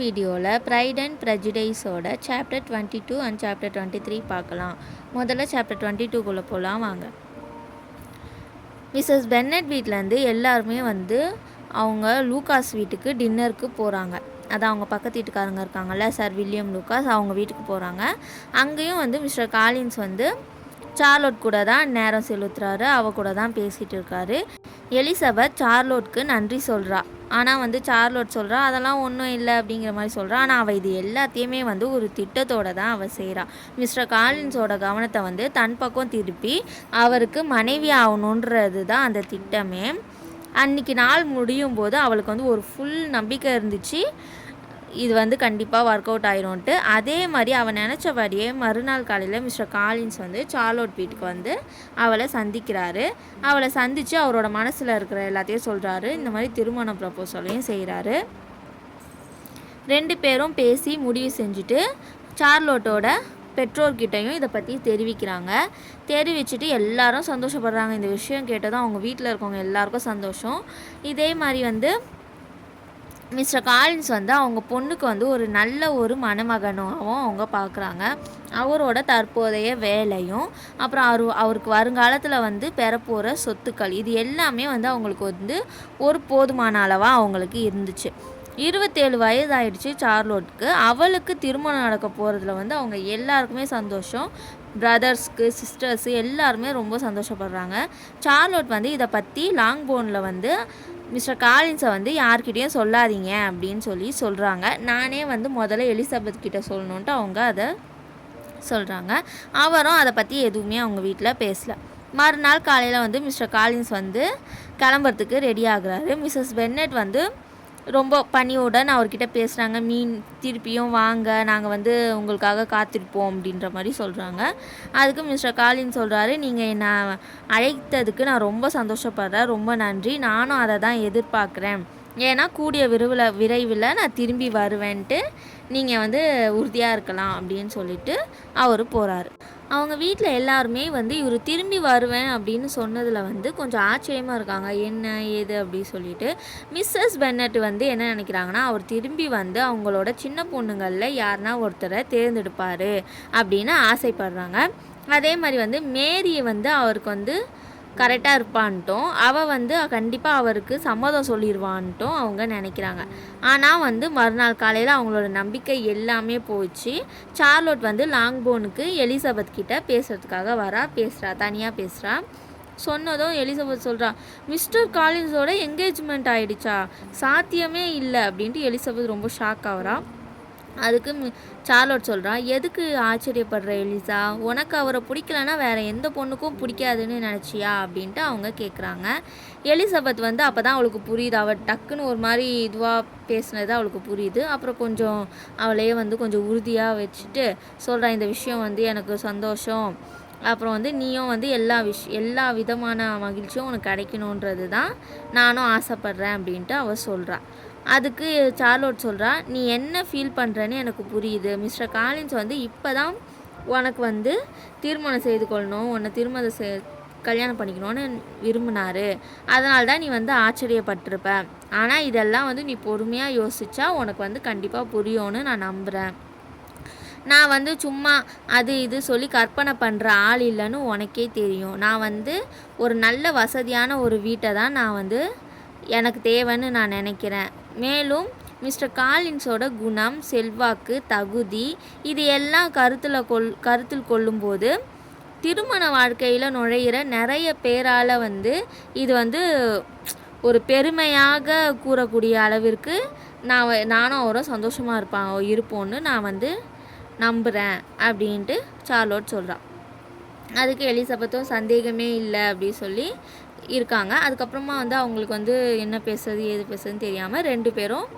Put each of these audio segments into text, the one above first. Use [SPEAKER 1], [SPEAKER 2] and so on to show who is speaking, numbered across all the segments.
[SPEAKER 1] வீடியோவில் pride and ப்ரெஜுடைஸோட chapter 22 and chapter 23 பார்க்கலாம். முதல்ல சாப்டர் 22குள்ளே போகலாம் வாங்க. மிஸ்ஸஸ் பென்னட் வீட்டிலேருந்து எல்லாருமே அவங்க லூகாஸ் வீட்டுக்கு டின்னருக்கு போகிறாங்க. அதான் அவங்க பக்கத்து வீட்டுக்காரங்க இருக்காங்கல்ல, சார் வில்லியம் லூகாஸ், அவங்க வீட்டுக்கு போகிறாங்க. அங்கேயும் மிஸ்டர் காலின்ஸ் சார்லோட் கூட தான் நேரம் செலுத்துறாரு, அவ கூட தான் பேசிகிட்டு இருக்காரு. எலிசபெத் சார்லோட்க்கு நன்றி சொல்கிறா. ஆனால் சார்லோட் சொல்கிறா அதெல்லாம் ஒன்றும் இல்லை அப்படிங்கிற மாதிரி சொல்கிறா. ஆனால் அவள் இது எல்லாத்தையுமே ஒரு திட்டத்தோடு தான் அவள் செய்கிறா. மிஸ்டர் காலின்ஸோட கவனத்தை தன் பக்கம் திருப்பி அவருக்கு மனைவி ஆகணுன்றது தான் அந்த திட்டமே. அன்றைக்கி நாள் முடியும் போது அவளுக்கு ஒரு ஃபுல் நம்பிக்கை இருந்துச்சு, இது கண்டிப்பாக ஒர்க் அவுட் ஆயிரும்ன்ட்டு. அதே மாதிரி அவன் நினச்சபடியே மறுநாள் காலையில் மிஸ்டர் காலின்ஸ் சார்லோட் வீட்டுக்கு அவளை சந்திக்கிறாரு. அவளை சந்தித்து அவரோட மனசில் இருக்கிற எல்லாத்தையும் சொல்கிறாரு. இந்த மாதிரி திருமண ப்ரப்போசலையும் செய்கிறாரு. 2 பேரும் பேசி முடிவு செஞ்சுட்டு சார்லோட்டோட பெற்றோர்கிட்டையும் இதை பற்றி தெரிவிச்சுட்டு எல்லாரும் சந்தோஷப்படுறாங்க. இந்த விஷயம் கேட்டதும் அவங்க வீட்டில் இருக்கவங்க எல்லாருக்கும் சந்தோஷம். இதே மாதிரி மிஸ்டர் காலின்ஸ் அவங்க பொண்ணுக்கு ஒரு நல்ல ஒரு மணமகனாகவும் அவங்க பார்க்குறாங்க. அவரோட தற்போதைய வேலையும் அப்புறம் அவருக்கு வருங்காலத்தில் பெறப்போகிற சொத்துக்கள் இது எல்லாமே அவங்களுக்கு ஒரு போதுமான அளவாக அவங்களுக்கு இருந்துச்சு. 27 வயது ஆயிடுச்சு சார்லோட்க்கு. அவளுக்கு திருமணம் நடக்க போகிறதுல அவங்க எல்லாருக்குமே சந்தோஷம். பிரதர்ஸ்க்கு சிஸ்டர்ஸு எல்லாருமே ரொம்ப சந்தோஷப்படுறாங்க. சார்லோட் இதை பற்றி லாங்போனில் மிஸ்டர் காலின்ஸை யார்கிட்டையும் சொல்லாதீங்க அப்படின்னு சொல்கிறாங்க. நானே முதல்ல எலிசபெத் கிட்ட சொல்லணுன்ட்டு அவங்க அதை சொல்கிறாங்க. அவரும் அதை பற்றி எதுவுமே அவங்க வீட்டில் பேசலை. மறுநாள் காலையில் மிஸ்டர் காலின்ஸ் கிளம்புறதுக்கு ரெடி ஆகுறாரு. மிஸ்ஸஸ் பென்னட் ரொம்ப பணியுடன் அவர்கிட்ட பேசுகிறாங்க. திருப்பியும் வாங்க, நாங்கள் உங்களுக்காக காத்திருப்போம் அப்படின்ற மாதிரி சொல்கிறாங்க. அதுக்கு மிஸ்டர் காலின் சொல்கிறாரு, நீங்கள் என்னை அழைத்ததுக்கு நான் ரொம்ப சந்தோஷப்படுறேன், ரொம்ப நன்றி. நானும் அதை தான் எதிர்பார்க்குறேன். ஏன்னா கூடிய விரைவில் நான் திரும்பி வருவேன்ட்டு நீங்கள் உறுதியாக இருக்கலாம் அப்படின்னு சொல்லிட்டு அவர் போகிறாரு. அவங்க வீட்டில் எல்லாருமே இவர் திரும்பி வருவேன் அப்படின்னு சொன்னதில் கொஞ்சம் ஆச்சரியமாக இருக்காங்க. என்ன ஏது அப்படி சொல்லிட்டு மிஸ்ஸஸ் பென்னட் என்ன நினைக்கிறாங்கன்னா, அவர் திரும்பி அவங்களோட சின்ன பொண்ணுங்களில் யாருன்னா ஒருத்தரை தேர்ந்தெடுப்பார் அப்படின்னு ஆசைப்படுறாங்க. அதே மாதிரி மேரியை அவருக்கு கரெக்டாக இருப்பான்ட்டும் அவள் கண்டிப்பாக அவருக்கு சம்மதம் சொல்லிடுவான்ட்டும் அவங்க நினைக்கிறாங்க. ஆனால் மறுநாள் காலையில் அவங்களோட நம்பிக்கை எல்லாமே போச்சு. சார்லோட் லாங்போனுக்கு எலிசபெத் கிட்ட பேசுகிறதுக்காக தனியாக பேசுகிறா. சொன்னதும் எலிசபெத் சொல்கிறா, மிஸ்டர் காலின்ஸோட என்கேஜ்மெண்ட் ஆகிடுச்சா? சாத்தியமே இல்லை அப்படின்ட்டு எலிசபெத் ரொம்ப ஷாக் ஆகிறா. அதுக்கு சார்லோட் சொல்கிறா, எதுக்கு ஆச்சரியப்படுற எலிசா? உனக்கு அவரை பிடிக்கலன்னா வேறு எந்த பொண்ணுக்கும் பிடிக்காதுன்னு நினச்சியா அப்படின்ட்டு அவங்க கேட்குறாங்க. எலிசபெத் அப்போ தான் அவளுக்கு புரியுது. அவள் டக்குன்னு ஒரு மாதிரி இதுவாக பேசுனது அவளுக்கு புரியுது. அப்புறம் கொஞ்சம் அவளையே கொஞ்சம் உறுதியாக வச்சுட்டு சொல்கிறா, இந்த விஷயம் எனக்கு சந்தோஷம். அப்புறம் நீயும் எல்லா விதமான மகிழ்ச்சியும் உனக்கு கிடைக்கணுன்றது தான் நானும் ஆசைப்பட்றேன் அப்படின்ட்டு அவள் சொல்கிறா. அதுக்கு சார்லோட் சொல்கிறா, நீ என்ன ஃபீல் பண்ணுறேன்னு எனக்கு புரியுது. மிஸ்டர் காலின்ஸ் இப்போ தான் உனக்கு திருமணம் செய்து கொள்ளணும், உன்னை கல்யாணம் பண்ணிக்கணும்னு விரும்பினார். அதனால தான் நீ ஆச்சரியப்பட்டிருப்ப. ஆனால் இதெல்லாம் நீ பொறுமையாக யோசிச்சா உனக்கு கண்டிப்பாக புரியும்னு நான் நம்புகிறேன். நான் சும்மா அது இது சொல்லி கற்பனை பண்ணுற ஆள் இல்லைன்னு உனக்கே தெரியும். நான் ஒரு நல்ல வசதியான ஒரு வீட்டை தான் நான் எனக்கு தேவைன்னு நான் நினைக்கிறேன். மேலும் மிஸ்டர் காலின்ஸோட குணம், செல்வாக்கு, தகுதி இது எல்லாம் கருத்தில் கொள்ளும்போது திருமண வாழ்க்கையில் நுழையிற நிறைய பேரால் இது ஒரு பெருமையாக கூறக்கூடிய அளவிற்கு நானும் அவரை சந்தோஷமாக இருப்போன்னு நான் நம்புகிறேன் அப்படின்ட்டு சார்லோட் சொல்கிறான். அதுக்கு எலிசபெத்தும் சந்தேகமே இல்லை அப்படி சொல்லி இருக்காங்க. அதுக்கப்புறமா அவங்களுக்கு என்ன பேசுறது ஏது பேசுறதுன்னு தெரியாமல் 2 பேரும்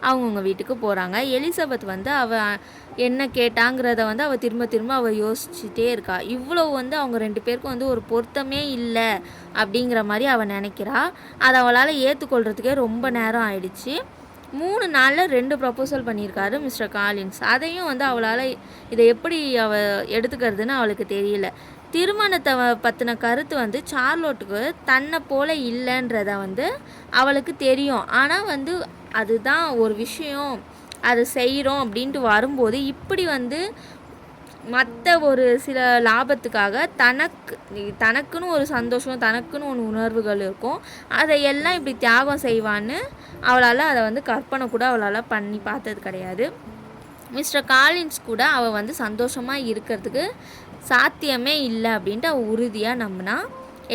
[SPEAKER 1] அவங்கவுங்க வீட்டுக்கு போகிறாங்க. எலிசபெத் அவள் என்ன கேட்டாங்கிறத அவள் திரும்ப அவள் யோசிச்சுட்டே இருக்கா. இவ்வளோ அவங்க 2 பேருக்கும் ஒரு பொருத்தமே இல்லை அப்படிங்கிற மாதிரி அவள் நினைக்கிறா. அதை அவளால் ஏற்றுக்கொள்கிறதுக்கே ரொம்ப நேரம் ஆயிடுச்சு. 3 நாளில் 2 ப்ரப்போசல் பண்ணியிருக்காரு மிஸ்டர் காலின்ஸ். அதையும் அவளால் இதை எப்படி அவள் எடுத்துக்கிறதுன்னு அவளுக்கு தெரியல. திருமணத்தை பற்றின கருத்து சார்லோட்டுக்கு தன்னை போல் இல்லைன்றத அவளுக்கு தெரியும். ஆனால் அதுதான் ஒரு விஷயம் அதை செய்கிறோம் அப்படின்ட்டு வரும்போது இப்படி வந்து மற்ற ஒரு சில லாபத்துக்காக தனக்குன்னு ஒரு சந்தோஷம், தனக்குன்னு ஒன்று உணர்வுகள் இருக்கும், அதையெல்லாம் இப்படி தியாகம் செய்வான்னு அவளால் அதை வந்து கற்பனை கூட அவளால் பண்ணி பார்த்தது கிடையாது. மிஸ்டர் காலின்ஸ் கூட அவள் வந்து சந்தோஷமாக இருக்கிறதுக்கு சாத்தியமே இல்லை அப்படின்ட்டு அவள் உறுதியாக நம்பினா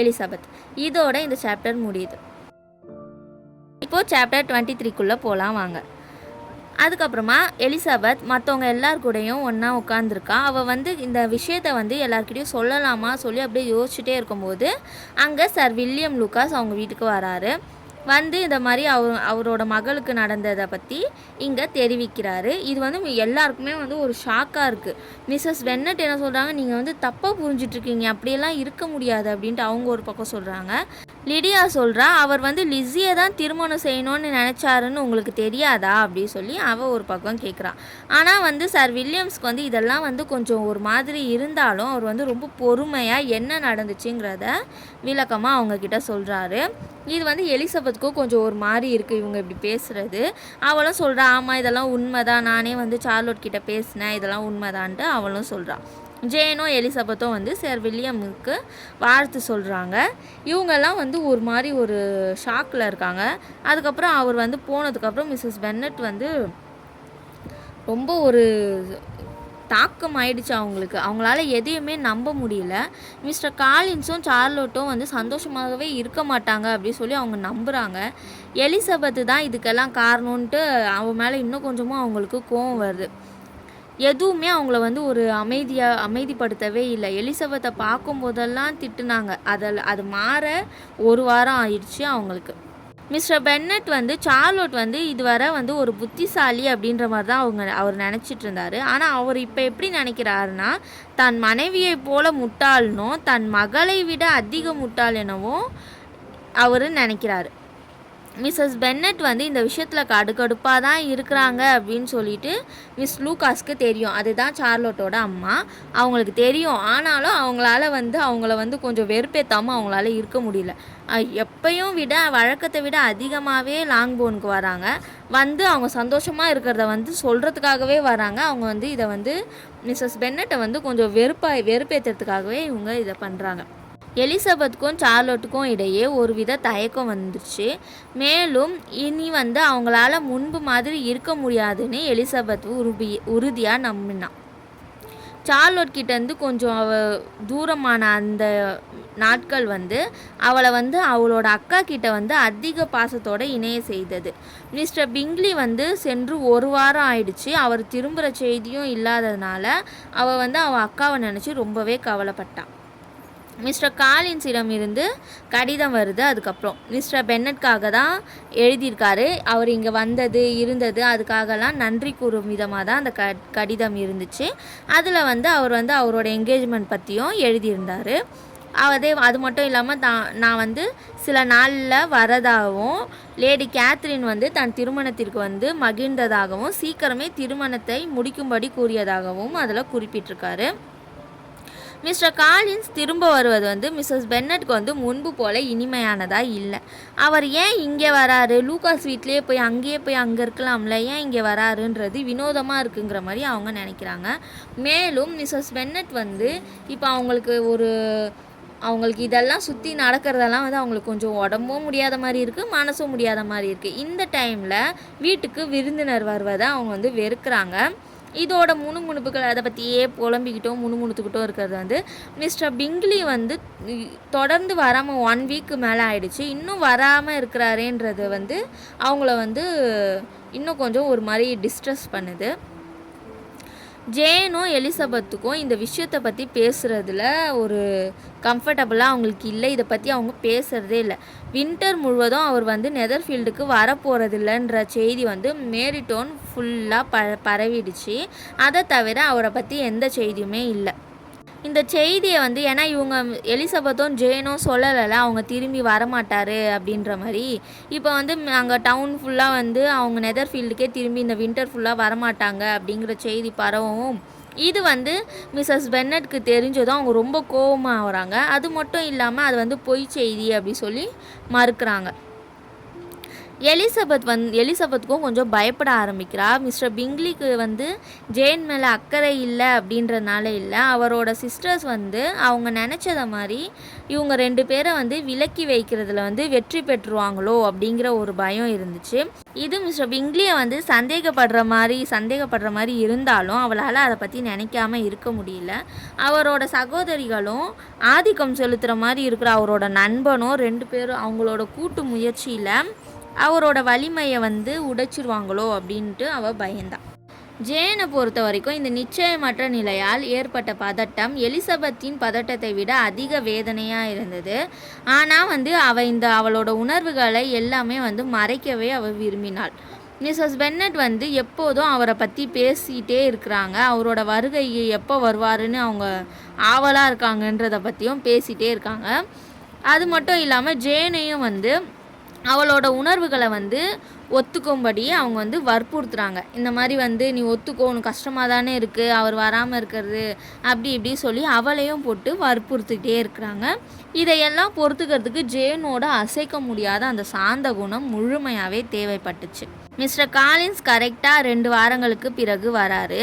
[SPEAKER 1] எலிசபெத். இதோட இந்த சாப்டர் முடியுது. இப்போது சாப்டர் 23க்குள்ளே போகலாம் வாங்க. அதுக்கப்புறமா எலிசபெத் மற்றவங்க எல்லார் கூடயும் ஒன்றா உட்காந்துருக்கா. அவள் வந்து இந்த விஷயத்தை வந்து எல்லாருக்கிட்டையும் சொல்லலாமா சொல்லி அப்படியே யோசிச்சுட்டே இருக்கும்போது அங்கே சர் வில்லியம் லூகாஸ் அவங்க வீட்டுக்கு வராரு. வந்து இந்த மாதிரி அவரோட மகளுக்கு நடந்ததை பற்றி இங்கே தெரிவிக்கிறாரு. இது வந்து எல்லாருக்குமே வந்து ஒரு ஷாக்காக இருக்குது. மிஸ்ஸஸ் பென்னட் என்ன சொல்கிறாங்க, நீங்கள் வந்து தப்பாக புரிஞ்சிட்ருக்கீங்க, அப்படியெல்லாம் இருக்க முடியாது அப்படின்ட்டு அவங்க ஒரு பக்கம் சொல்கிறாங்க. லிடியா சொல்கிறா, அவர் வந்து லிஸியை தான் திருமணம் செய்யணும்னு நினச்சாருன்னு உங்களுக்கு தெரியாதா அப்படின்னு சொல்லி அவள் ஒரு பக்கம் கேட்குறான். ஆனால் வந்து சார் வில்லியம்ஸ்க்கு வந்து இதெல்லாம் வந்து கொஞ்சம் ஒரு மாதிரி இருந்தாலும் அவர் வந்து ரொம்ப பொறுமையாக என்ன நடந்துச்சுங்கிறத விளக்கமாக அவங்கக்கிட்ட சொல்கிறாரு. இது வந்து எலிசபெத்துக்கும் கொஞ்சம் ஒரு மாதிரி இருக்குது இவங்க இப்படி பேசுகிறது. அவளும் சொல்கிறா, ஆமாம் இதெல்லாம் உண்மைதான், நானே வந்து சார்லோட் கிட்ட பேசினேன், இதெல்லாம் உண்மைதான்ட்டு அவளும் சொல்கிறான். ஜேனும் எலிசபெத்தும் வந்து சார் வில்லியமுக்கு வாழ்த்து சொல்கிறாங்க. இவங்கெல்லாம் வந்து ஒரு மாதிரி ஒரு ஷாக்கில் இருக்காங்க. அதுக்கப்புறம் அவர் வந்து போனதுக்கப்புறம் மிஸ்ஸஸ் பென்னட் வந்து ரொம்ப ஒரு தாக்கம் ஆயிடுச்சு அவங்களுக்கு. அவங்களால எதையுமே நம்ப முடியல. மிஸ்டர் காலின்ஸும் சார்லோட்டும் வந்து சந்தோஷமாகவே இருக்க மாட்டாங்க அப்படின்னு சொல்லி அவங்க நம்புகிறாங்க. எலிசபெத்து தான் இதுக்கெல்லாம் காரணம்ன்ட்டு அவன் மேலே இன்னும் கொஞ்சமும் அவங்களுக்கு கோவம் வருது. எதுவுமே அவங்கள வந்து ஒரு அமைதிப்படுத்தவே இல்லை. எலிசபெத்தை பார்க்கும்போதெல்லாம் திட்டுனாங்க. அது மாற ஒரு வாரம் ஆயிடுச்சு அவங்களுக்கு. மிஸ்டர் பென்னட் வந்து சார்லோட் வந்து இதுவரை வந்து ஒரு புத்திசாலி அப்படின்ற மாதிரி தான் அவர் நினச்சிட்டு இருந்தார். ஆனால் அவர் இப்போ எப்படி நினைக்கிறாருன்னா, தன் மனைவியை போல முட்டாள்னும் தன் மகளை விட அதிக முட்டாள் எனவும் அவர் நினைக்கிறாரு. மிஸ்ஸஸ் பென்னட் வந்து இந்த விஷயத்தில் கடுக்கடுப்பாக தான் இருக்கிறாங்க அப்படின்னு சொல்லிட்டு மிஸ் லூகாஸ்க்கு தெரியும். அதுதான் சார்லோட்டோட அம்மா, அவங்களுக்கு தெரியும். ஆனாலும் அவங்கள வந்து கொஞ்சம் வெறுப்பேற்றாமல் அவங்களால இருக்க முடியல. எப்பையும் விட வழக்கத்தை விட அதிகமாகவே லாங்போனுக்கு வராங்க. வந்து அவங்க சந்தோஷமாக இருக்கிறத வந்து சொல்கிறதுக்காகவே வராங்க. அவங்க வந்து இதை வந்து மிஸ்ஸஸ் பென்னட்டை வந்து கொஞ்சம் வெறுப்பேற்றுறதுக்காகவே இவங்க இதை பண்ணுறாங்க. எலிசபெத்துக்கும் சார்லோட்டுக்கும் இடையே ஒரு வித தயக்கம் வந்துச்சு. மேலும் இனி வந்து அவங்களால முன்பு மாதிரி இருக்க முடியாதுன்னு எலிசபெத் உறுதியாக நம்பினான். சார்லோட் கிட்டேருந்து கொஞ்சம் தூரமான அந்த நாட்கள் வந்து அவளை வந்து அவளோட அக்கா கிட்ட வந்து அதிக பாசத்தோடு இணைய செய்தது. மிஸ்டர் பிங்க்லி வந்து சென்று ஒரு வாரம் ஆயிடுச்சு. அவர் திரும்புகிற செய்தியும் இல்லாததுனால அவள் வந்து அவள் அக்காவை நினச்சி ரொம்பவே கவலைப்பட்டான். மிஸ்டர் காலின்ஸிடம் இருந்து கடிதம் வருது. அதுக்கப்புறம் மிஸ்டர் பென்னட்காக தான் எழுதியிருக்காரு. அவர் இங்கே இருந்தது அதுக்காகலாம் நன்றி கூறும் விதமாக தான் அந்த கடிதம் இருந்துச்சு. அதில் வந்து அவர் வந்து அவரோட என்கேஜ்மெண்ட் பற்றியும் எழுதியிருந்தார். அது மட்டும் இல்லாமல் நான் வந்து சில நாளில் வரதாகவும் லேடி கேத்ரின் வந்து தன் திருமணத்திற்கு வந்து மகிழ்ந்ததாகவும் சீக்கிரமே திருமணத்தை முடிக்கும்படி கூறியதாகவும் அதில் குறிப்பிட்டிருக்காரு. மிஸ்டர் காலின்ஸ் திரும்ப வருவது வந்து மிஸ்ஸஸ் பென்னட்க்கு வந்து முன்பு போல் இனிமையானதாக இல்லை. அவர் ஏன் இங்கே வராரு, லூகாஸ் வீட்லேயே போய் அங்கே இருக்கலாம்ல, ஏன் இங்கே வராருன்றது வினோதமாக இருக்குங்கிற மாதிரி அவங்க நினைக்கிறாங்க. மேலும் மிஸ்ஸஸ் பென்னட் வந்து இப்போ அவங்களுக்கு இதெல்லாம் சுற்றி நடக்கிறதெல்லாம் வந்து அவங்களுக்கு கொஞ்சம் உடம்பும் முடியாத மாதிரி இருக்குது, மனசும் முடியாத மாதிரி இருக்குது. இந்த டைமில் வீட்டுக்கு விருந்தினர் வருவதை அவங்க வந்து வெறுக்கிறாங்க. இதோட முணுமுணுப்புகள் அதை பற்றியே புலம்பிக்கிட்டோம் முணுமுணுத்துக்கிட்டோம் இருக்கிறது வந்து மிஸ்டர் பிங்க்லி வந்து தொடர்ந்து வராமல் 1 வீக்கு மேலே ஆயிடுச்சு. இன்னும் வராமல் இருக்கிறாரேன்றது வந்து அவங்கள வந்து இன்னும் கொஞ்சம் ஒரு மாதிரி டிஸ்ட்ரெஸ் பண்ணுது. ஜேனும் எலிசபெத்துக்கும் இந்த விஷயத்தை பற்றி பேசுகிறதுல ஒரு கம்ஃபர்டபுளாக அவங்களுக்கு இல்லை. இதை பற்றி அவங்க பேசுகிறதே இல்லை. வின்டர் முழுவதும் அவர் வந்து நெதர்ஃபீல்டுக்கு வரப்போகிறதில்லன்ற செய்தி வந்து மேரிடோன் ஃபுல்லாக பரவிடுச்சு. அதை தவிர அவரை பற்றி எந்த செய்தியுமே இல்லை. இந்த செய்தியை வந்து ஏன்னா இவங்க எலிசபெத்தும் ஜேனும் சொல்லலை அவங்க திரும்பி வரமாட்டார் அப்படின்ற மாதிரி. இப்போ வந்து அங்கே டவுன் ஃபுல்லாக வந்து அவங்க நெதர்ஃபீல்டுக்கே திரும்பி இந்த வின்டர் ஃபுல்லாக வரமாட்டாங்க அப்படிங்கிற செய்தி பரவும். இது வந்து மிஸ்ஸஸ் பென்னட்க்கு தெரிஞ்சதும் அவங்க ரொம்ப கோபமாக வராங்க. அது மட்டும் இல்லாமல் அது வந்து பொய் செய்தி அப்படி சொல்லி மறுக்கிறாங்க. எலிசபெத்துக்கும் கொஞ்சம் பயப்பட ஆரம்பிக்கிறா. மிஸ்டர் பிங்க்லிக்கு வந்து ஜேன் மேலே அக்கறை இல்லை அப்படின்றனால இல்லை, அவரோட சிஸ்டர்ஸ் வந்து அவங்க நினச்சத மாதிரி இவங்க 2 பேரை வந்து விலக்கி வைக்கிறதுல வந்து வெற்றி பெற்றுருவாங்களோ அப்படிங்கிற ஒரு பயம் இருந்துச்சு. இது மிஸ்டர் பிங்க்லியை வந்து சந்தேகப்படுற மாதிரி இருந்தாலும் அவளால் அதை பற்றி நினைக்காம இருக்க முடியல. அவரோட சகோதரிகளும் ஆதிக்கம் செலுத்துகிற மாதிரி இருக்கிற அவரோட நண்பனும் 2 பேரும் அவங்களோட கூட்டு முயற்சியில் அவரோட வலிமையை வந்து உடைச்சிருவாங்களோ அப்படின்ட்டு அவள் பயந்தான். ஜேனை பொறுத்த வரைக்கும் இந்த நிச்சயமற்ற நிலையால் ஏற்பட்ட பதட்டம் எலிசபெத்தின் பதட்டத்தை விட அதிக வேதனையாக இருந்தது. ஆனால் வந்து அவளோட உணர்வுகளை எல்லாமே வந்து மறைக்கவே அவள் விரும்பினாள். மிஸ்ஸஸ் பென்னட் வந்து எப்போதும் அவரை பற்றி பேசிகிட்டே இருக்கிறாங்க. அவரோட வருகை எப்போ வருவாருன்னு அவங்க ஆவலாக இருக்காங்கன்றதை பற்றியும் பேசிகிட்டே இருக்காங்க. அது மட்டும் இல்லாமல் ஜேனையும் வந்து அவளோட உணர்வுகளை வந்து ஒத்துக்கும்படி அவங்க வந்து வற்புறுத்துறாங்க. இந்த மாதிரி வந்து நீ ஒத்துக்கோ, உனக்கு கஷ்டமாக தானே இருக்குது அவர் வராமல் இருக்கிறது, அப்படி இப்படி சொல்லி அவளையும் போட்டு வற்புறுத்திக்கிட்டே இருக்கிறாங்க. இதையெல்லாம் பொறுத்துக்கிறதுக்கு ஜேனோட அசைக்க முடியாத அந்த சாந்த குணம் முழுமையாகவே தேவைப்பட்டுச்சு. மிஸ்டர் காலின்ஸ் கரெக்டாக 2 வாரங்களுக்கு பிறகு வராரு.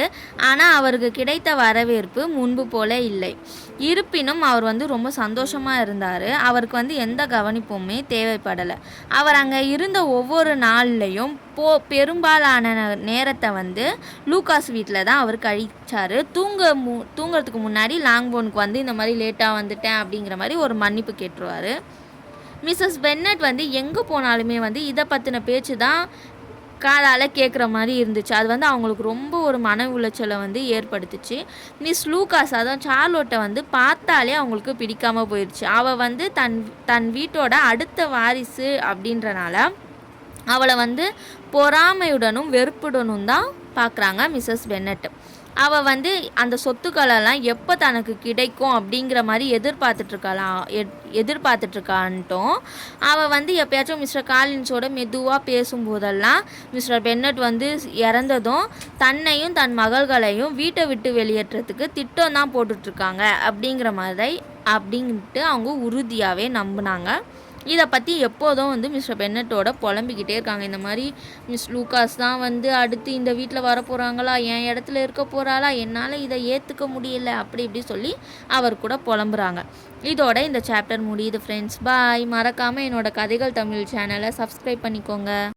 [SPEAKER 1] ஆனால் அவருக்கு கிடைத்த வரவேற்பு முன்பு போல இல்லை. இருப்பினும் அவர் வந்து ரொம்ப சந்தோஷமாக இருந்தார். அவருக்கு வந்து எந்த கவனிப்புமே தேவைப்படலை. அவர் அங்கே இருந்த ஒவ்வொரு நாள்லையும் பெரும்பாலான நேரத்தை வந்து லூகாஸ் வீட்டில் தான் அவர் கழிச்சார். தூங்குறதுக்கு முன்னாடி லாங்போனுக்கு வந்து இந்த மாதிரி லேட்டாக வந்துட்டேன் அப்படிங்கிற மாதிரி ஒரு மன்னிப்பு கேட்டுருவார். மிஸ்ஸஸ் பென்னட் வந்து எங்கே போனாலுமே வந்து இதை பற்றின பேச்சு தான் காதால் கேட்குற மாதிரி இருந்துச்சு. அது வந்து அவங்களுக்கு ரொம்ப ஒரு மன உளைச்சலை வந்து ஏற்படுத்துச்சு. மிஸ் லூகாஸ் அதான் சார்லோட்டை வந்து பார்த்தாலே அவங்களுக்கு பிடிக்காமல் போயிடுச்சு. அவள் வந்து தன் வீட்டோட அடுத்த வாரிசு அப்படின்றனால அவளை வந்து பொறாமையுடனும் வெறுப்புடனும் தான் பார்க்குறாங்க மிஸ்ஸஸ் பென்னட். அவள் வந்து அந்த சொத்துக்களெல்லாம் எப்போ தனக்கு கிடைக்கும் அப்படிங்கிற மாதிரி எதிர்பார்த்துட்ருக்கான்ட்டும் அவள் வந்து எப்பயாச்சும் மிஸ்டர் காலின்ஸோட மெதுவாக பேசும்போதெல்லாம் மிஸ்டர் பென்னட் வந்து இறந்ததும் தன்னையும் தன் மகள்களையும் வீட்டை விட்டு வெளியேற்றத்துக்கு திட்டம் தான் போட்டுட்ருக்காங்க அப்படின்ட்டு அவங்க உறுதியாகவே நம்பினாங்க. இதை பற்றி எப்போதும் வந்து மிஸ்டர் பென்னட்டோட புலம்பிக்கிட்டே இருக்காங்க. இந்த மாதிரி மிஸ் லூகாஸ் தான் வந்து அடுத்து இந்த வீட்டில் வரப்போகிறாங்களா, என் இடத்துல இருக்க போகிறாளா, என்னால் இதை ஏற்றுக்க முடியல, அப்படி இப்படி சொல்லி அவர் கூட புலம்புறாங்க. இதோட இந்த சாப்டர் முடியுது ஃப்ரெண்ட்ஸ். பாய். மறக்காமல் என்னோட கதைகள் தமிழ் சேனலை சப்ஸ்கிரைப் பண்ணிக்கோங்க.